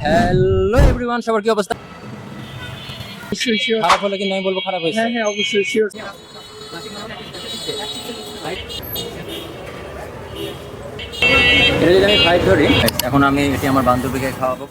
Hello everyone, সবার কি অবস্থা? শিওর। খারাপ হলে কিন্তু আমি বলবো খারাপ হয়েছে। হ্যাঁ অবশ্যই শিওর। এটা যদি আমি ফাইট ধরি, এখন আমি এটি আমার বান্ধবীকে খাওয়াবো।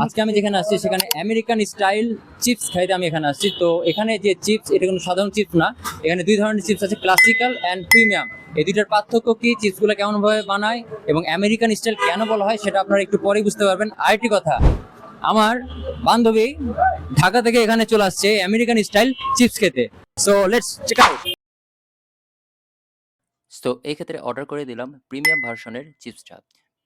আজকে আমি যেখানে আসছি সেখানে আমেরিকান স্টাইল চিপস খাইতে আমি এখানে আসছি। তো এখানে যে চিপস, এটা কোনো সাধারণ চিপস না। এখানে দুই ধরনের চিপস আছে, ক্লাসিক্যাল অ্যান্ড প্রিমিয়াম। এই দুইটার পার্থক্য কি, চিপসগুলো কেমন ভাবে বানায় এবং আমেরিকান স্টাইল কেন বলা হয় সেটা আপনারা একটু পরেই বুঝতে পারবেন। আরেকটি কথা, আমার বান্ধবী ঢাকা থেকে এখানে চলে আসছে আমেরিকান স্টাইল চিপস খেতে। So let's check out. তো এই ক্ষেত্রে অর্ডার করে দিলাম প্রিমিয়াম ভার্সনের চিপসটা।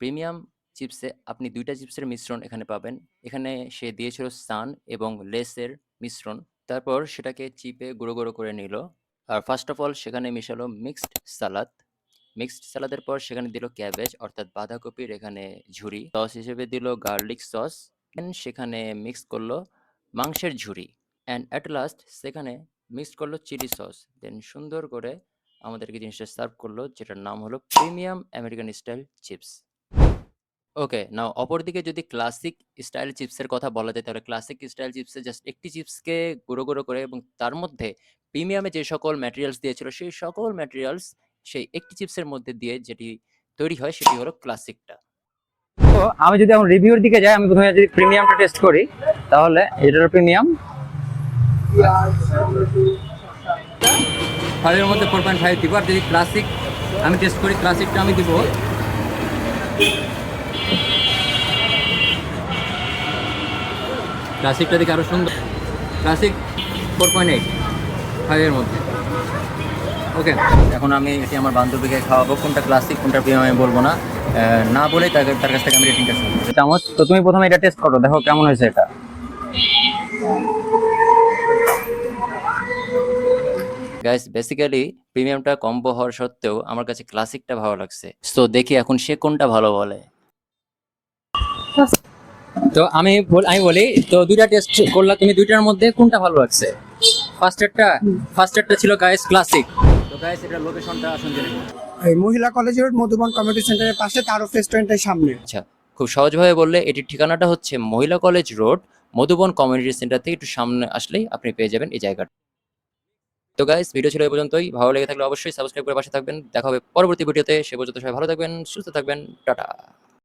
প্রিমিয়াম চিপসে আপনি ২ টা চিপসের মিশ্রণ এখানে পাবেন। এখানে সে দিয়েছিল সান এবং লেসের মিশ্রণ। তারপর সেটাকে চিপে গুঁড়ো, গুঁড়ো করে নিল। আর ফার্স্ট অফ অল সেখানে মিশালো মিক্সড সালাদ। মিক্সড সালাদের পর সেখানে দিল ক্যাবেজ অর্থাৎ বাঁধাকপির এখানে ঝুরি। সস হিসেবে দিল গার্লিক সস। দেন সেখানে মিক্স করলো মাংসের ঝুরি। অ্যান্ড অ্যাট লাস্ট সেখানে মিক্সড করলো চিলি সস। দেন সুন্দর করে আমাদেরকে জিনিসটা সার্ভ করলো, যেটার নাম হলো প্রিমিয়াম আমেরিকান স্টাইল চিপস। ওকে, নাও অপরদিকে যদি ক্লাসিক স্টাইল চিপসের কথা বলা যায়, তাহলে ক্লাসিক স্টাইল চিপসে জাস্ট একটি চিপসকে গুঁড়ো গুঁড়ো করে এবং তার মধ্যে প্রিমিয়ামে যে সকল ম্যাটেরিয়ালস দিয়েছিল সেই সকল ম্যাটেরিয়ালস সেই একটি চিপসের মধ্যে দিয়ে যেটি তৈরি হয় সেটি হলো ক্লাসিকটা। তো আমি যদি এখন রিভিউর দিকে যাই, আমি প্রথমে যদি প্রিমিয়ামটা টেস্ট করি, তাহলে এটার প্রিমিয়াম 5 এর মধ্যে 4.5 দিব। আর যদি ক্লাসিক আমি টেস্ট করি, ক্লাসিকটা আমি দিব ক্লাসিকটা দেখে আরো সুন্দর। ক্লাসিক 4.8, 5 এর মধ্যে। ওকে, এখন আমি এটি আমার বান্ধবীকে খাওয়াবো। কোনটা ক্লাসিক কোনটা প্রিমিয়াম আমি বলবো না, না বলে তার কাছ থেকে আমি রেটিংটা শুনবো। চামচ, তো তুমি প্রথমে এটা টেস্ট করো, দেখো কেমন হয়েছে এটা। গাইস বেসিক্যালি প্রিমিয়ামটা কম্বো হওয়ার সত্ত্বেও আমার কাছে ক্লাসিকটা ভালো লাগছে। সো দেখি এখন সে কোনটা ভালো বলে। তো আমি বলি, তো দুইটা টেস্ট করলা, তুমি দুইটার মধ্যে কোনটা ভালো লাগছে? ফার্স্টেরটা ছিল গাইস ক্লাসিক। তো গাইস এটার লোকেশনটা আসুন জেনে নিই। এই মহিলা কলেজ রোড মধুবন কমিউনিটি সেন্টারের পাশে তারফ রেস্টুরেন্টের সামনে। আচ্ছা, খুব সহজভাবে বললে এটির ঠিকানাটা হচ্ছে মহিলা college road, Madhuban community centre থেকে একটু সামনে আসলেই আপনি পেয়ে যাবেন এই জায়গাটা। তো গাইস ভিডিও ছিল এই পর্যন্তই। ভালো লেগে থাকলে অবশ্যই সাবস্ক্রাইব করে পাশে থাকবেন। দেখা হবে পরবর্তী ভিডিওতে। সে পর্যন্ত সবাই ভালো থাকবেন, সুস্থ থাকবেন। টাটা।